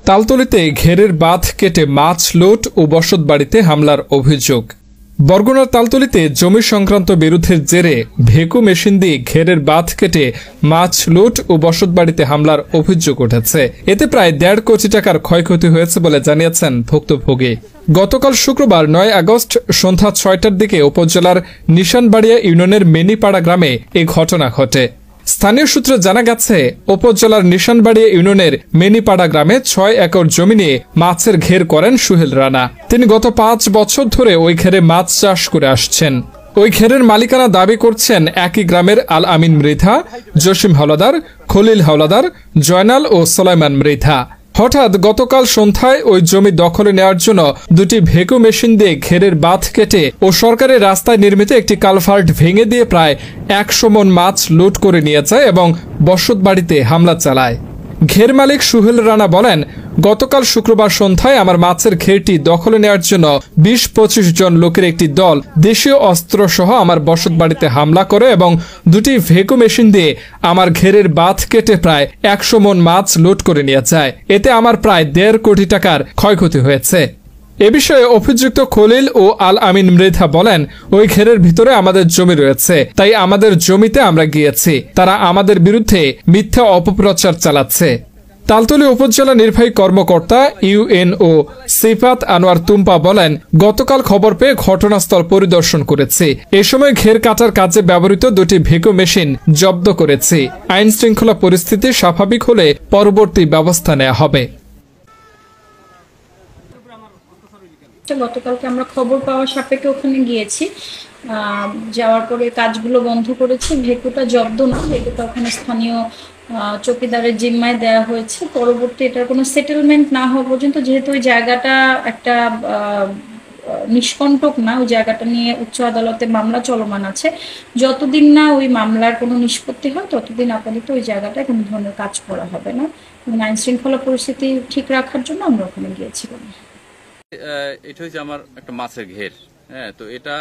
তালতলীতে ঘেরের বাঁধ কেটে মাছ লুট ও বসতবাড়িতে হামলার অভিযোগ। বরগুনার তালতলীতে জমি সংক্রান্ত বিরোধের জেরে ভেকু মেশিন দিয়ে ঘেরের বাঁধ কেটে মাছ লুট ও বসতবাড়িতে হামলার অভিযোগ উঠেছে। এতে প্রায় ১.৫ কোটি টাকার ক্ষয়ক্ষতি হয়েছে বলে জানিয়েছেন ভুক্তভোগী। গতকাল শুক্রবার ৯ আগস্ট সন্ধ্যা ৬টার দিকে উপজেলার নিশানবাড়িয়া ইউনিয়নের মেনিপাড়া গ্রামে এ ঘটনা ঘটে। স্থানীয় সূত্রে জানা গেছে, উপজেলার নিশানবাড়িয়া ইউনিয়নের মেনিপাড়া গ্রামে ৬ একর জমি নিয়ে মাছের ঘের করেন সুহেল রানা। তিনি গত ৫ বছর ধরে ওই ঘেরে মাছ চাষ করে আসছেন। ওই ঘেরের মালিকানা দাবি করছেন একই গ্রামের আল আমিন মৃধা, জসিম হাওলাদার, খলিল হাওলাদার, জয়নাল ও সোলাইমান মৃধা। হঠাৎ গতকাল সন্ধ্যায় ওই জমি দখলে নেওয়ার জন্য দুটি ভেকু মেশিন দিয়ে ঘেরের বাঁধ কেটে ও সরকারি রাস্তায় নির্মিত একটি কালভার্ট ভেঙে দিয়ে প্রায় ১০০ মণ মাছ লুট করে নিয়ে যায় এবং বসতবাড়িতে হামলা চালায়। ঘের মালিক সুহেল রানা বলেন, গতকাল শুক্রবার সন্ধ্যায় আমার মাছের ঘেরটি দখলে নেওয়ার জন্য ২০-২৫ জন লোকের একটি দল দেশীয় অস্ত্র সহ আমার বসতবাড়িতে হামলা করে এবং দুটি ভেকু মেশিন দিয়ে আমার ঘেরের বাঁধ কেটে প্রায় ১০০ মণ মাছ লুট করে নিয়ে যায়। এতে আমার প্রায় ১.৫ কোটি টাকার ক্ষয়ক্ষতি হয়েছে। এ বিষয়ে অভিযুক্ত খলিল ও আল আমিন মৃধা বলেন, ওই ঘেরের ভিতরে আমাদের জমি রয়েছে, তাই আমাদের জমিতে আমরা গিয়েছি। তারা আমাদের বিরুদ্ধে মিথ্যা অপপ্রচার চালাচ্ছে। তালতলী উপজেলা নির্বাহী কর্মকর্তা ইউএনও সিফাত আনোয়ার তুম্পা বলেন, গতকাল খবর পেয়ে ঘটনাস্থল পরিদর্শন করেছি। এ সময় ঘের কাটার কাজে ব্যবহৃত দুটি ভেকু মেশিন জব্দ করেছি। আইন শৃঙ্খলা পরিস্থিতি স্বাভাবিক হলে পরবর্তী ব্যবস্থা নেওয়া হবে। গতকালকে আমরা খবর পাওয়ার সাপেক্ষে ওখানে গিয়েছি। যাওয়ার পরে কাজগুলো বন্ধ করেছি। ভেকুটা জব্দ না, ভেকুটা ওখানে স্থানীয় চৌকিদারের জিম্মায় দেওয়া হয়েছে। পরবর্তী এটার কোনো সেটেলমেন্ট না হওয়া পর্যন্ত, যেহেতু ওই জায়গাটা একটা নিষ্কণ্টক না, ওই জায়গাটা নিয়ে উচ্চ আদালতে মামলা চলমান আছে, যতদিন না ওই মামলার কোনো নিষ্পত্তি হয় ততদিন আপাতত ওই জায়গাটায় কোনো ধরনের কাজ করা হবে না। আইন শৃঙ্খলা পরিস্থিতি ঠিক রাখার জন্য আমরা ওখানে গিয়েছিলাম। এটা হচ্ছে আমার একটা মাছের ঘের। হ্যাঁ, তো এটা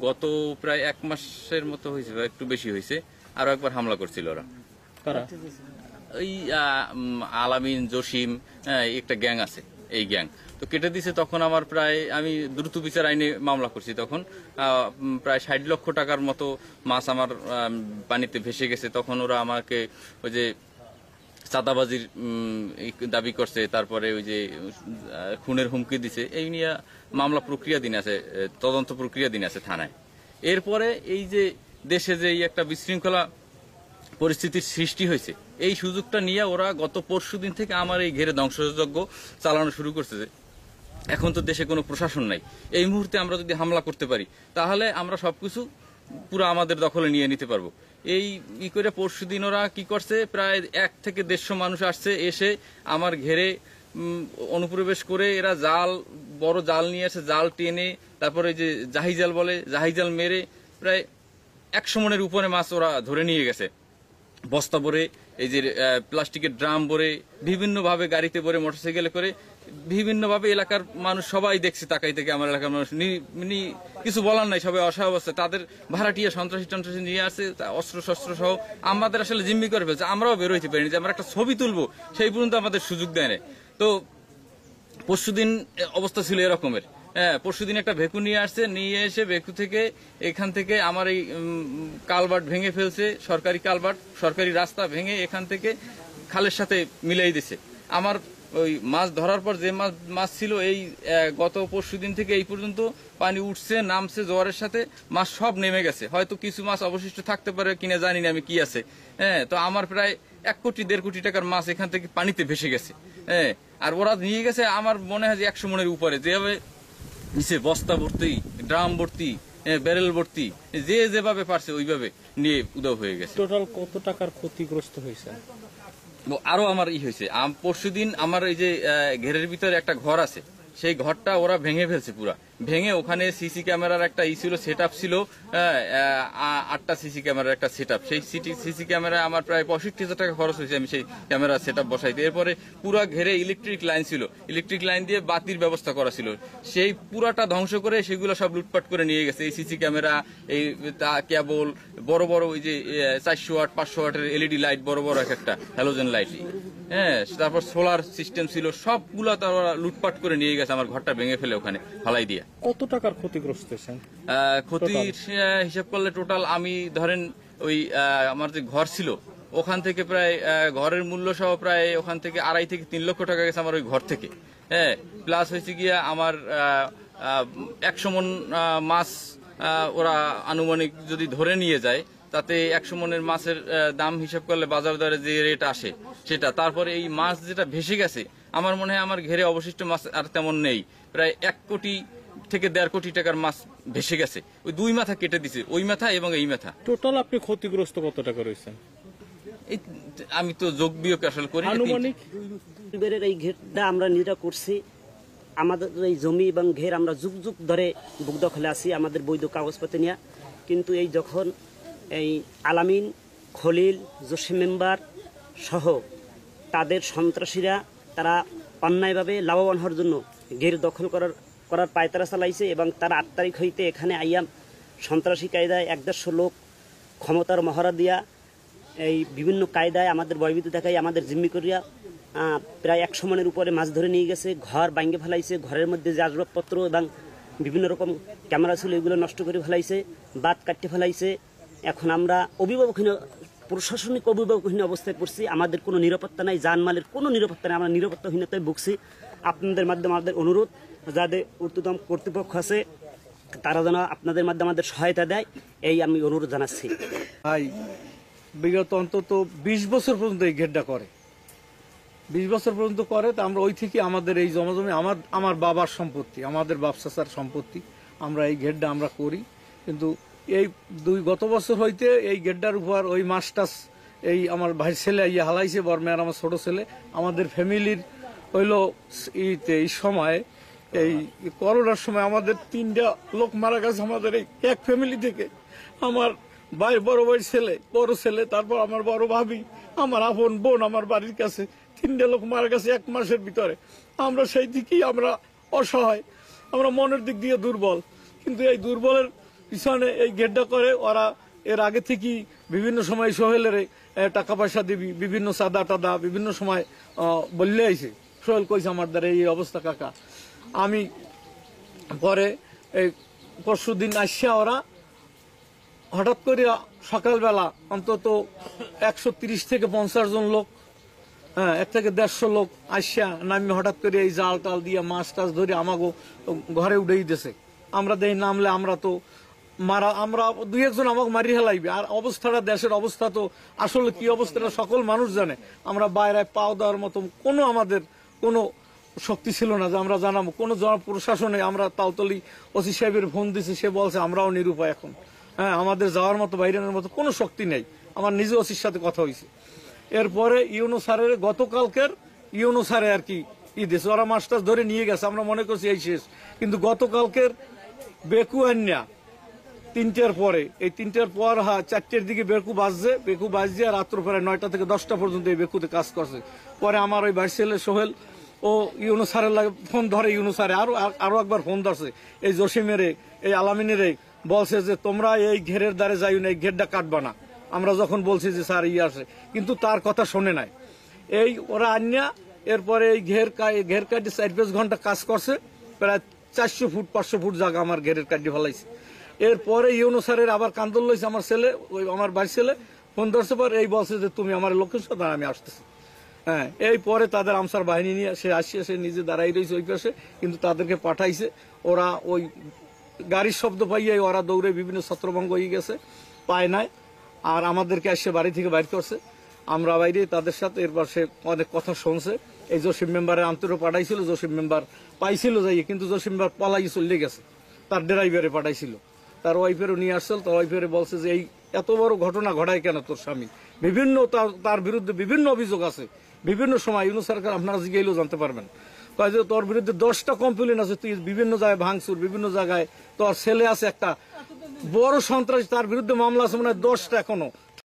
গত প্রায় ১ মাসের মতো হয়েছে, একটু বেশি হয়েছে। আরো একবার হামলা করছিল ওরা। ওই আলামিন, জসিম, একটা গ্যাং আছে, এই গ্যাং তো কেটে দিছে। তখন আমার প্রায়, আমি দ্রুত বিচার আইনে মামলা করছি, তখন প্রায় ৬০ লক্ষ টাকার মতো মাছ আমার পানিতে ভেসে গেছে। তখন ওরা আমাকে ওই যে চাঁদাবাজির দাবি করছে, তারপরে ওই যে খুনের হুমকি দিছে। এই নিয়ে মামলা প্রক্রিয়াধীন আছে, তদন্ত প্রক্রিয়াধীন আছে থানায়। এরপরে এই যে দেশে যে একটা বিশৃঙ্খলা পরিস্থিতির সৃষ্টি হয়েছে, এই সুযোগটা নিয়ে ওরা গত পরশুদিন থেকে আমার এই ঘেরে ধ্বংসযজ্ঞ চালানো শুরু করছে। এখন তো দেশে কোনো প্রশাসন নাই। এই মুহূর্তে আমরা যদি হামলা করতে পারি তাহলে আমরা সবকিছু পুরো আমাদের দখলে নিয়ে নিতে পারবো। এই করে পরশুদিন ওরা কি করছে, প্রায় ১ থেকে ১৫০ মানুষ আসছে, এসে আমার ঘেরে অনুপ্রবেশ করে এরা বড় জাল নিয়ে আসে, জাল টেনে, তারপরে যে জাহিজাল বলে, জাহিজাল মেরে প্রায় ১০০ মণের উপরে মাছ ওরা ধরে নিয়ে গেছে। বস্তা ভরে, এই যে প্লাস্টিকের ড্রাম ভরে, বিভিন্নভাবে গাড়িতে ভরে, মোটরসাইকেলে করে, বিভিন্নভাবে এলাকার মানুষ সবাই দেখছে তাকাই থেকে। আমার এলাকার মানুষ কিছু বলার নাই, সবাই অসহায় অবস্থা। তাদের ভাড়াটিয়া সন্ত্রাসী নিয়ে আসে, অস্ত্র শস্ত্র সহ আমাদের আসলে জিম্মি করে ফেলছে। আমরাও বের হইতে পারিনি যে আমরা একটা ছবি তুলবো, সেই পর্যন্ত আমাদের সুযোগ দেয় না। তো পরশুদিন অবস্থা ছিল এরকমের। হ্যাঁ, পরশুদিন একটা ভেকু নিয়ে আসছে, নিয়ে এসে ভেকু থেকে এখান থেকে আমার এই কালভার্ট ভেঙে ফেলছে, সরকারি কালভার্ট, সরকারি রাস্তা ভেঙে এখান থেকে খালের সাথে মিলাই দিছে। আমার ওই মাছ ধরার পর যে মাছ ছিল, এই গত পরশুদিন থেকে এই পর্যন্ত পানি উঠছে, নামছে, জোয়ারের সাথে মাছ সব নেমে গেছে। হয়তো কিছু মাছ অবশিষ্ট থাকতে পারে কিনা জানি না আমি, কি আছে। হ্যাঁ, তো আমার প্রায় ১ কোটি ১.৫ কোটি টাকার মাছ এখান থেকে পানিতে ভেসে গেছে। হ্যাঁ, আর ওরা নিয়ে গেছে আমার মনে হয় যে ১০০ মণের উপরে, যেভাবে নিচে বস্তা ভর্তি, ড্রাম ভর্তি, ব্যারেল ভর্তি, যে যেভাবে পারছে ওইভাবে নিয়ে উধাও হয়ে গেছে। টোটাল কত টাকার ক্ষতিগ্রস্ত হয়েছে? আরো আমার হয়েছে, পরশুদিন আমার এই যে ঘেরের ভিতরে একটা ঘর আছে, সেই ঘরটা ওরা ভেঙে ফেলছে পুরা। ভেঙে ওখানে সিসি ক্যামেরার একটা ছিল, সেট আপ ছিল, ৮টা সিসি ক্যামেরার একটা সেট আপ। সেই সিসি ক্যামেরায় আমার প্রায় ৬৫,০০০ টাকা খরচ হয়েছে আমি সেই ক্যামেরা সেট আপ বসাইতে। এরপরে পুরা ঘেরে ইলেকট্রিক লাইন ছিল, ইলেকট্রিক লাইন দিয়ে বাতির ব্যবস্থা করা ছিল, সেই পুরাটা ধ্বংস করে সেগুলো সব লুটপাট করে নিয়ে গেছে। এই সিসি ক্যামেরা, এই কেবল, বড় বড় ওই যে ৪০০ ওয়াট ৫০০ ওয়াটের এলইডি লাইট, বড় বড় একটা হ্যালোজেন লাইট। হ্যাঁ, তারপর সোলার সিস্টেম ছিল, সবগুলা তারা লুটপাট করে নিয়ে গেছে, আমার ঘরটা ভেঙে ফেলে ওখানে ফালাই দিয়া। কত টাকার ক্ষতিগ্রস্ত হয়েছেন? ক্ষতির হিসাব করলে টোটাল আমি ধরেন ওই আমার যে ঘর ছিল ওখান থেকে প্রায় ঘরের মূল্য সহ প্রায় ওখান থেকে 2.5 থেকে 3 লক্ষ টাকা গেছে আমার ওই ঘর থেকে। হ্যাঁ, প্লাস হয়েছে গিয়া আমার 100 মন মাছ ওরা আনুমানিক যদি ধরে নিয়ে যায়, তাতে 100 মনের মাছের দাম হিসাব করলে বাজার দরে যে রেট আসে সেটা, তারপরে এই মাছ যেটা ভেসে গেছে, আমার মনে হয় আমার ঘেরে অবশিষ্ট মাছ আর তেমন নেই, প্রায় 1 কোটি থেকে 1.5 কোটি টাকার মাছ ভেসে গেছে। ওই 2 মাথা কেটে দিছে, ওই মাথা এবং এই মাথা। টোটাল আপনি ক্ষতিগ্রস্ত কত টাকা রয়েছেন? এই আমি তো যোগ বিয়োগ আসলে করি না। আনুমানিক এবারের এই ঘেরটা আমরা নিজেরা করছি। আমাদের এই জমি এবং ঘের আমরা যুগ যুগ ধরে বুক দখলে আছি আমাদের বৈধ কাগজপত্র নিয়ে। কিন্তু এই যখন এই আলামিন, খলিল, জসিম মেম্বার সহ তাদের সন্ত্রাসীরা তারা অন্যায়ভাবে লাভবান হওয়ার জন্য ঘের দখল করার পায়তারা চালাইছে এবং তার 8 তারিখ হইতে এখানে আইয়াম সন্ত্রাসী কায়দায় 150 লোক ক্ষমতার মহড়া দিয়া এই বিভিন্ন কায়দায় আমাদের ভয়ভীতি দেখাই আমাদের জিম্মি করিয়া প্রায় 100 মনের উপরে মাছ ধরে নিয়ে গেছে। ঘর ভাঙে ফেলাইছে, ঘরের মধ্যে যে আসবাবপত্র এবং বিভিন্ন রকম ক্যামেরা ছিল এগুলো নষ্ট করে ফেলাইছে, বাঁধ কাটতে ফেলাইছে। এখন আমরা অভিভাবকহীন, প্রশাসনিক অভিভাবকহীন অবস্থায় পড়ছি। আমাদের কোনো নিরাপত্তা নাই, জানমালের কোনো নিরাপত্তা নেই, আমরা নিরাপত্তাহীনতায় ভুগছি। আপনাদের মাধ্যমে আমাদের অনুরোধ, যাদের ঊর্ধ্বতন কর্তৃপক্ষ আছে তারা যেন আপনাদের মাধ্যমে আমাদের সহায়তা দেয়, এই আমি অনুরোধ জানাচ্ছি। ভাই বিগত অন্তত 20 বছর পর্যন্ত এই ঘেরটা করে, 20 বছর পর্যন্ত করে। তা আমরা ওই থেকে আমাদের এই জমাজমি আমার বাবার সম্পত্তি, আমাদের বাপসাসার সম্পত্তি, আমরা এই ঘেরটা আমরা করি। কিন্তু এই গত বছর হইতে এই গেড্ডার উপর ওই মাছটাস এই আমার ভাই ছেলে ইয়ে হালাইছে, বর্মেয়ার আমার ছোট ছেলে। আমাদের ফ্যামিলির হইলো এই সময় এই করোনার সময় আমাদের 3টা লোক মারা গেছে আমাদের এই এক ফ্যামিলি থেকে। আমার বড় ভাই ছেলে, বড় ছেলে, তারপর আমার বড় ভাবি, আমার আপন বোন আমার বাড়ির কাছে 3টা লোক মারা গেছে 1 মাসের ভিতরে। আমরা সেই দিকেই আমরা অসহায়, আমরা মনের দিক দিয়ে দুর্বল। কিন্তু এই দুর্বলের পিছনে এই গেড্ডা করে ওরা। এর আগে থেকেই বিভিন্ন সময় সোহেলের টাকা পয়সা দিবি, বিভিন্ন চাঁদা টাদা বিভিন্ন সময় বললে আইছে। সোহেল কইছে আমার দ্বারা এই অবস্থা কাকা। আমি পরে এই পরশুদিন আসিয়া ওরা হঠাৎ করে সকালবেলা অন্তত 130 থেকে 50 জন লোক, 1 থেকে 150 লোক আসিয়া নামি হঠাৎ করে এই জাল টাল দিয়ে মাছ টাছ ধরে আমাকে ঘরে উঠেই দিয়েছে। আমরা দেই নামলে আমরা তো আমরা 2-1 জন আমাকে মারি হেলাইবে। আর অবস্থাটা, দেশের অবস্থা তো আসলে কি অবস্থাটা সকল মানুষ জানে। আমরা বাইরে পাও দেওয়ার মতো আমাদের কোনো শক্তি ছিল না যে আমরা জানাবো। কোনো প্রশাসনে আমরা তালতলি ওসি সাহেবের ফোন দিছি, সে বলছে আমরাও নিরুপায় এখন। আমাদের যাওয়ার মতো বাইরের মতো কোনো শক্তি নেই। আমার নিজে ওসির সাথে কথা হয়েছে। এরপরে ইউনো স্যারের গতকালকের ইউনো স্যারে আর কি দেশে ওরা মাস্টার ধরে নিয়ে গেছে, আমরা মনে করছি এই শেষ। কিন্তু গতকালকের বেকু আন্যা 3টার পরে, এই 3টার পর 4টার দিকে বেকু বাজছে আর রাত্র প্রায় 9টা থেকে 10টা পর্যন্ত এই বেকুতে কাজ করছে। পরে আমার ওই ভাই ছেলে সোহেল ও ইউনো স্যারের লাগে ফোন ধরে, ইউনো স্যারে আরো একবার ফোন ধরছে এই জসিমের এই আলামিনের, বলছে যে তোমরা এই ঘেরের দ্বারে যাই না, এই ঘেরটা কাটবা না। আমরা যখন বলছি যে স্যার আসে, কিন্তু তার কথা শোনে নাই। এই ওরা আন্যা এরপরে এই ঘের কাটি 4-5 ঘন্টা কাজ করছে, প্রায় 400 ফুট 500 ফুট জায়গা আমার ঘেরের কাটি ফেলাইছে। এরপরে ইউনো স্যারের আবার কান্দল লইছে আমার ছেলে, ওই আমার ভাই ছেলে ফোন ধরছে, পর এই বলছে যে তুমি আমার লোকের সাথে আমি আসতেছি। এই পরে তাদের আমসার বাহিনী নিয়ে সে আসছে, সে নিজে দাঁড়াই রয়েছে ওই পাশে, কিন্তু তাদেরকে পাঠাইছে। ওরা ওই গাড়ির শব্দ পাইয়ে ওরা দৌড়ে বিভিন্ন ছত্রভঙ্গ হয়ে গেছে, পায় নাই। আর আমাদেরকে আসছে বাড়ি থেকে বাইর করছে, আমরা বাইরে তাদের সাথে। এরপর সে অনেক কথা শুনছে। এই জসিম মেম্বারের আন্তরে পাঠাইছিল, জসিম মেম্বার পাইছিল যাইয়ে, কিন্তু জসিম মেম্বার পলাই চলে গেছে। তার ড্রাইভারে পাঠাইছিল, তার ওয়াইফেরও নিয়ে আসছিল। তার ওয়াইফেরে বলছে যে এই এত বড় ঘটনা ঘটায় কেন তোর স্বামী? বিভিন্ন তার বিরুদ্ধে বিভিন্ন অভিযোগ আছে। বিভিন্ন সময় ইউনূস সরকার আপনারা জিজ্ঞাইলেও জানতে পারবেন, কয় যে তোর বিরুদ্ধে 10টা কমপ্লেন আছে, তুই বিভিন্ন জায়গায় ভাঙচুর, বিভিন্ন জায়গায় তোর ছেলে আছে একটা বড় সন্ত্রাসী, তার বিরুদ্ধে মামলা আছে মানে 10টা এখনো।